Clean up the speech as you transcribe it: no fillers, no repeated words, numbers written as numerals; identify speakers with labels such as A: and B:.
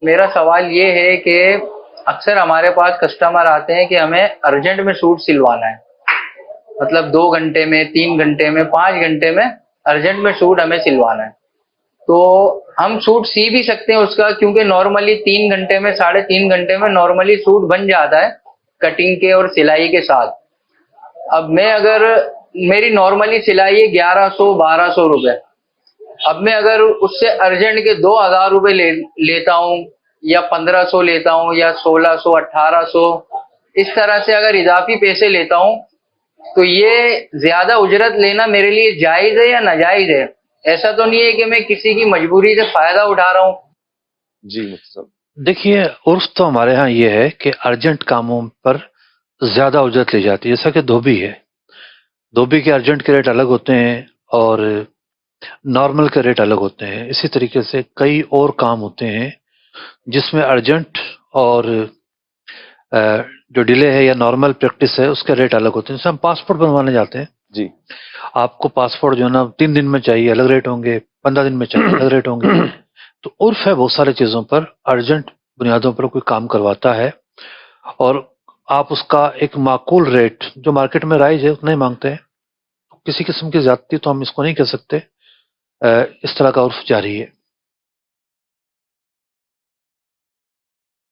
A: میرا سوال یہ ہے کہ اکثر ہمارے پاس کسٹمر آتے ہیں کہ ہمیں ارجنٹ میں سوٹ سلوانا ہے، مطلب 2 گھنٹے میں، 3 گھنٹے میں، 5 گھنٹے میں ارجنٹ میں سوٹ ہمیں سلوانا ہے. تو ہم سوٹ سی بھی سکتے ہیں اس کا، کیونکہ نارملی 3 گھنٹے میں، 3.5 گھنٹے میں نارملی سوٹ بن جاتا ہے کٹنگ کے اور سلائی کے ساتھ. اب میں اگر میری نارملی سلائی ہے 1100 1200 روپے، اب میں اگر اس سے ارجنٹ کے 2000 روپے لیتا ہوں، یا 1500 لیتا ہوں، یا 1600 1800، اس طرح سے اگر اضافی پیسے لیتا ہوں، تو یہ زیادہ اجرت لینا میرے لیے جائز ہے یا ناجائز ہے؟ ایسا تو نہیں ہے کہ میں کسی کی مجبوری سے فائدہ اٹھا رہا ہوں؟
B: جی مفتی صاحب.
C: دیکھیے، عرف تو ہمارے ہاں یہ ہے کہ ارجنٹ کاموں پر زیادہ اجرت لی جاتی ہے، جیسا کہ دھوبی ہے. دھوبی کے ارجنٹ کے ریٹ الگ ہوتے ہیں اور نارمل کے ریٹ الگ ہوتے ہیں. اسی طریقے سے کئی اور کام ہوتے ہیں جس میں ارجنٹ اور جو ڈیلے ہے یا نارمل پریکٹس ہے اس کے ریٹ الگ ہوتے ہیں. جیسے ہم پاسپورٹ بنوانے جاتے ہیں،
B: جی
C: آپ کو پاسپورٹ جو ہے نا 3 دن میں چاہیے، الگ ریٹ ہوں گے. 15 دن میں چاہیے، الگ ریٹ ہوں گے. تو عرف ہے بہت ساری چیزوں پر ارجنٹ بنیادوں پر کوئی کام کرواتا ہے اور آپ اس کا ایک معقول ریٹ جو مارکیٹ میں رائج ہے اتنا ہی مانگتے ہیں. کسی قسم کی زیادتی تو ہم اس کو نہیں کہہ سکتے. اس طرح کا عرف جاری ہے.